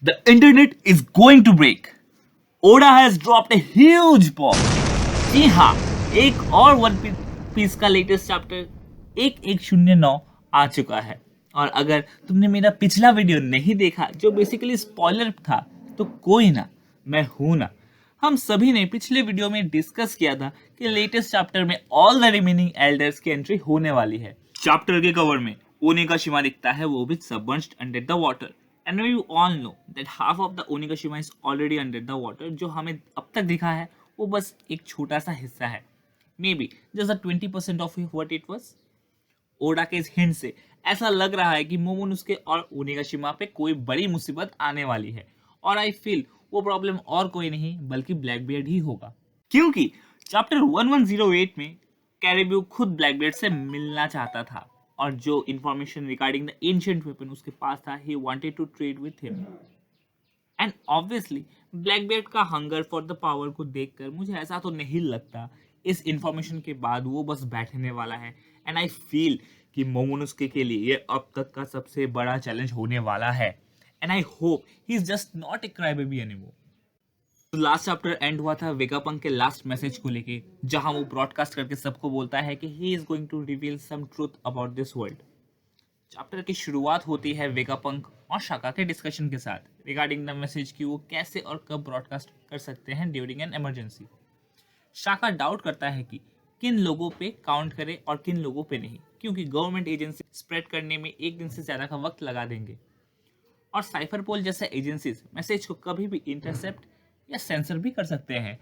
The internet is going to break. Oda has dropped a huge bomb. जी हाँ, एक और one piece का latest chapter 1109 आ चुका है। और अगर तुमने मेरा पिछला वीडियो नहीं देखा जो बेसिकली स्पॉइलर था, तो कोई ना, मैं हूं ना। हम सभी ने पिछले वीडियो में डिस्कस किया था कि लेटेस्ट चैप्टर में ऑल द रिमेनिंग एल्डर्स की एंट्री होने वाली है। चैप्टर के कवर में ओनिगाशिमा दिखता है, वो भी submerged under the water. And we all know that half of the Onigashima is already under the water. जो हमें अब तक दिखा है वो बस एक छोटा सा हिस्सा है, may be just 20% of what it was. Oda के इस हिंट से ऐसा लग रहा है कि मोमोनुस्के और ओनिगाशिमा पे कोई बड़ी मुसीबत आने वाली है। और आई फील वो प्रॉब्लम और कोई नहीं बल्कि ब्लैकबियर्ड ही होगा, क्योंकि चैप्टर 1108 में कैरिब्यू खुद ब्लैकबियर्ड से मिलना चाहता था, और जो information regarding the ancient weapon उसके पास था, he wanted to trade with him. And obviously Blackbeard का हंगर फॉर द पावर को देखकर मुझे ऐसा तो नहीं लगता इस इंफॉर्मेशन के बाद वो बस बैठने वाला है। एंड आई फील कि मोमोनुस्के के लिए ये अब तक का सबसे बड़ा चैलेंज होने वाला है। And I hope he is just not a cry baby anymore. तो लास्ट चैप्टर एंड हुआ था वेगापंक के लास्ट मैसेज को लेके, जहां वो ब्रॉडकास्ट करके सबको बोलता है कि he is going to reveal some truth about this world. Chapter की शुरुआत होती है वेगापंक और शाका के डिस्कशन के साथ रिगार्डिंग द मैसेज कि वो कैसे और कब ब्रॉडकास्ट कर सकते हैं during an emergency. Shaka doubt करता है कि किन लोगों पे काउंट करे और किन लोगों पे नहीं, क्योंकि गवर्नमेंट एजेंसी स्प्रेड करने में एक दिन से ज़्यादा का वक्त लगा देंगे, और साइफरपोल जैसे एजेंसीज मैसेज को कभी भी इंटरसेप्ट या सेंसर भी कर सकते हैं।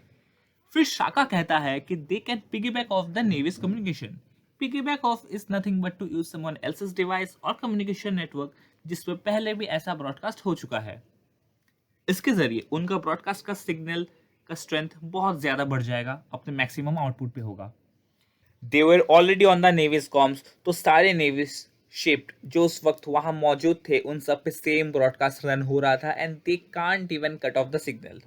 फिर शाका कहता है कि they can piggyback off the navy's communication. Piggyback off is nothing but to use someone else's device और कम्युनिकेशन नेटवर्क जिस पर पहले भी ऐसा ब्रॉडकास्ट हो चुका है। इसके जरिए उनका ब्रॉडकास्ट का सिग्नल का स्ट्रेंथ बहुत ज्यादा बढ़ जाएगा, अपने मैक्सिमम आउटपुट पे होगा। They were already on the navy's comms, तो सारे नेवीज शिप्ड जो उस वक्त वहां मौजूद थे उन सब पे सेम ब्रॉडकास्ट रन हो रहा था, and they can't even cut off the signal.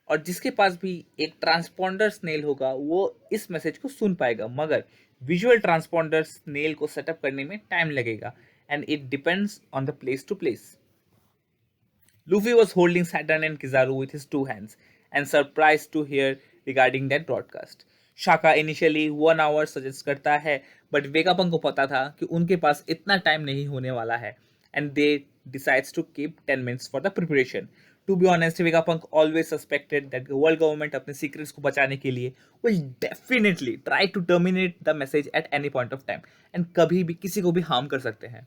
और जिसके पास भी एक ट्रांसपॉन्डर स्नेल होगा वो इस मैसेज को सुन पाएगा, मगर विजुअल ट्रांसपॉन्डर स्नेल को सेटअप करने में टाइम लगेगा, and it depends on the place to place. Luffy was holding Saturn and Kizaru with his two hands and surprised to hear regarding that broadcast. Shaka initially 1 hour suggest करता है, but Vegapunk को पता था कि उनके पास इतना time नहीं होने वाला है, and they decides to keep 10 minutes for the preparation. To be honest, Vegapunk always suspected that world government अपने सीक्रेट्स को बचाने के लिए will definitely try to terminate the message at any point of time, and कभी भी किसी को भी हार्म कर सकते हैं।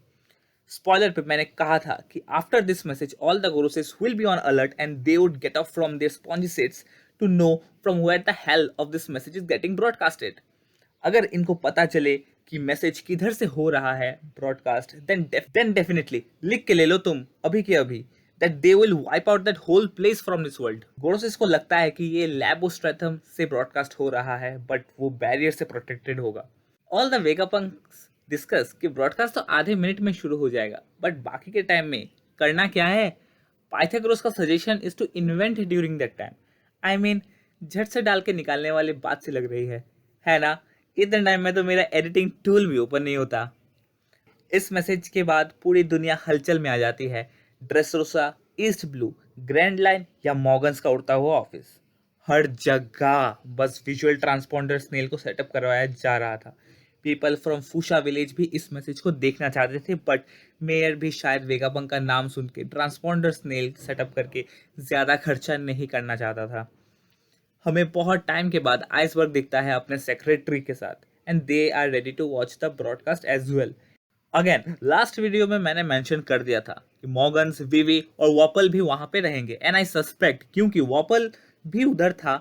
स्पॉइलर पे मैंने कहा था कि after this message all the Goroseis will be on alert and they would get up from their spongy seats to know from where the hell of this message is getting broadcasted. अगर इनको पता चले कि message किधर से हो रहा है ब्रॉडकास्ट, देन डेफिनेटली लिख के ले लो तुम अभी के अभी that they will wipe out that whole place from this world. गोरोसेस को लगता है कि ये लैबो स्ट्रैथम से ब्रॉडकास्ट हो रहा है, बट वो बैरियर से प्रोटेक्टेड होगा। ऑल द वेगापंक्स डिस्कस कि ब्रॉडकास्ट तो आधे मिनट में शुरू हो जाएगा, बट बाकी के टाइम में करना क्या है। पाइथागोरस का suggestion is to invent during that time. I mean झट से डाल के निकालने वाली बात से लग रही है ना। इतने टाइम में तो मेरा एडिटिंग टूल भी ओपन नहीं होता। इस मैसेज के बाद पूरी दुनिया हलचल में आ जाती है। ड्रेसरोसा, ईस्ट ब्लू, ग्रैंड लाइन या मॉर्गन्स का उड़ता हुआ ऑफिस, हर जगह बस विजुअल ट्रांसपॉन्डर स्नेल को सेटअप करवाया जा रहा था। पीपल फ्रॉम फूशा विलेज भी इस मैसेज को देखना चाहते थे, बट मेयर भी शायद वेगापंक का नाम सुन के ट्रांसपॉन्डर स्नेल सेटअप करके ज़्यादा खर्चा नहीं करना चाहता था। हमें बहुत टाइम के बाद आइसबर्ग दिखता है अपने सेक्रेटरी के साथ, and they are ready to watch the broadcast as well. Again last video में मैंने मेंशन कर दिया था कि मॉर्गन्स, विवी और वॉपल भी वहां पे रहेंगे, एंड आई सस्पेक्ट क्योंकि वॉपल भी उधर था।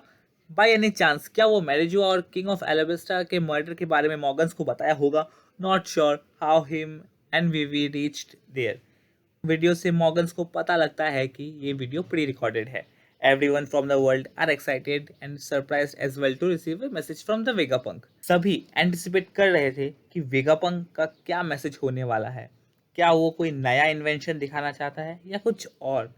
बाय एनी चांस क्या वो मैरिजो और किंग ऑफ एलेबेस्टा के मर्डर के बारे में मॉर्गन्स को बताया होगा। Not sure how him and Vivi reached there. Video से मॉर्गन्स को पता लगता है कि ये वीडियो प्री रिकॉर्डेड है। Everyone from the world are excited and surprised as well to receive a message from the Vegapunk. सभी एंटिसिपेट कर रहे थे कि वेगापंक का क्या मैसेज होने वाला है। क्या वो कोई नया इन्वेंशन दिखाना चाहता है या कुछ और।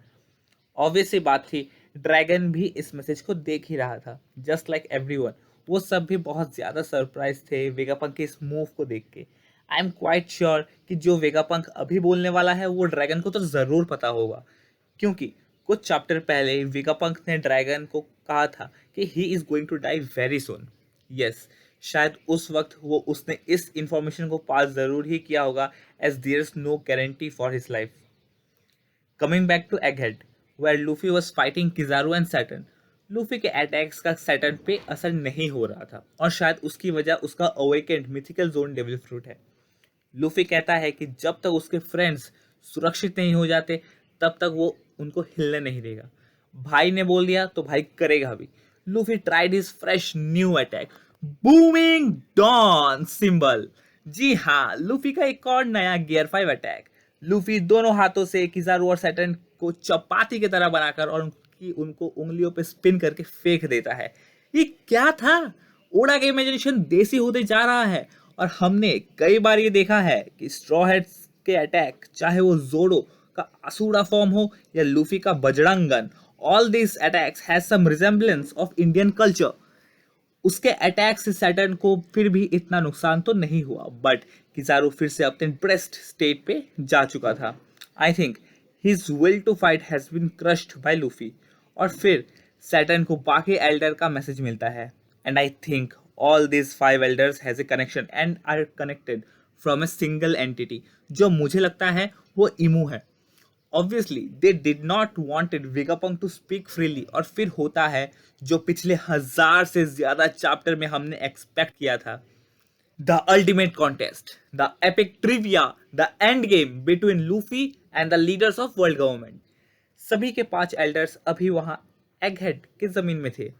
ऑब्वियस सी बात थी, ड्रैगन भी इस मैसेज को देख ही रहा था, जस्ट लाइक एवरीवन। वो सब भी बहुत ज़्यादा सरप्राइज थे वेगापंक के इस मूव को देख के। आई एम क्वाइट श्योर कि जो वेगापंक अभी बोलने वाला है वो ड्रैगन को तो ज़रूर पता होगा, क्योंकि कुछ चैप्टर पहले विगापंक ने ड्रैगन को कहा था कि he is going to die very soon. Yes, शायद उस वक्त वो उसने इस इंफॉर्मेशन को पास जरूर ही किया होगा, as there is no guarantee for his life. Coming back to Egghead, where Luffy was fighting Kizaru and Saturn, Luffy के अटैक्स का सैटर्न पे असर नहीं हो रहा था और शायद उसकी वजह उसका awakened mythical zone devil fruit है। लूफी कहता है कि जब तक उसके फ्रेंड्स सुरक्षित नहीं हो जाते तब तक वो उनको हिलने नहीं देगा। भाई ने बोल दिया तो भाई करेगा भी। Luffy tried his fresh new attack, booming dawn symbol. जी हाँ, लूफी का एक और नया गियर 5 अटैक। लूफी दोनों हाथों से किजारू और सैटर्न को चपाती की तरह बनाकर और उनको उंगलियों पे स्पिन करके फेंक देता है। ये क्या था? ओडा का इमेजिनेशन देसी होते जा रहा है और हमने कई बार ये देखा है कि स्ट्रॉ हैट्स के अटैक, चाहे वो जोडो का आसूड़ा फॉर्म हो या लूफी का Bajrang gun, all this attacks has some resemblance of Indian culture. उसके अटैक से सैटर्न को फिर भी इतना नुकसान तो नहीं हुआ, बट किजारू फिर से अपने ब्रेस्ट स्टेट पे जा चुका था। I think his will to fight has been crushed by Luffy. और फिर सैटर्न को बाकी एल्डर का मैसेज मिलता है, and I think all this 5 elders has a connection and are connected from a single entity, जो मुझे लगता है वो इमू है। Obviously they did not wanted Vegapunk to speak freely, और फिर होता है जो पिछले 1000 से ज्यादा चैप्टर में हमने एक्सपेक्ट किया था, the ultimate contest, the epic trivia, the end game between Luffy and the leaders of world government. सभी के 5 एल्डर्स अभी वहां एगहेड की जमीन में थे।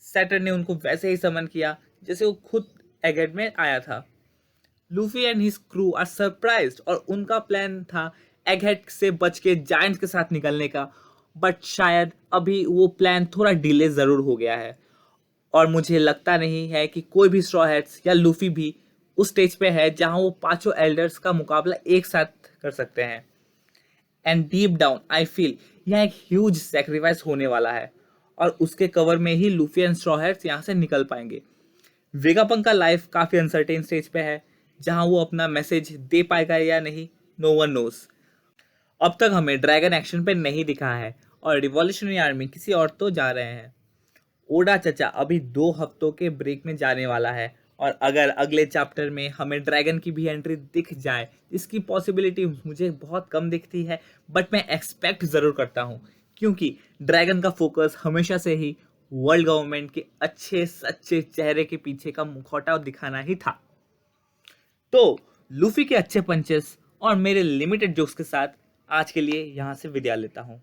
सैटर्न ने उनको वैसे ही समन किया जैसे वो खुद एगहेड में आया था। Luffy and his crew are surprised और उनका प्लान था एगहेड से बच के जायंट्स के साथ निकलने का, बट शायद अभी वो प्लान थोड़ा डिले जरूर हो गया है और मुझे लगता नहीं है कि कोई भी स्ट्रॉ हैट्स या लूफी भी उस स्टेज पे है जहां वो पांचों एल्डर्स का मुकाबला एक साथ कर सकते हैं। And deep down I feel यह एक ह्यूज सेक्रीफाइस होने वाला है और उसके कवर में ही लूफी एंड स्ट्रॉ हैट्स यहाँ से निकल पाएंगे। वेगापंक का लाइफ काफी अनसर्टेन स्टेज पे है, जहां वो अपना मैसेज दे पाएगा या नहीं, नो वन नोस। अब तक हमें ड्रैगन एक्शन पे नहीं दिखा है और रिवॉल्यूशनरी आर्मी किसी और तो जा रहे हैं। ओडा चचा अभी 2 हफ्तों के ब्रेक में जाने वाला है और अगर अगले चैप्टर में हमें ड्रैगन की भी एंट्री दिख जाए, इसकी पॉसिबिलिटी मुझे बहुत कम दिखती है, बट मैं एक्सपेक्ट ज़रूर करता हूँ क्योंकि ड्रैगन का फोकस हमेशा से ही वर्ल्ड गवर्नमेंट के अच्छे सच्चे चेहरे के पीछे का मुखौटा दिखाना ही था। तो लूफी के अच्छे पंचेस और मेरे लिमिटेड जोक्स के साथ आज के लिए यहाँ से विदा लेता हूँ।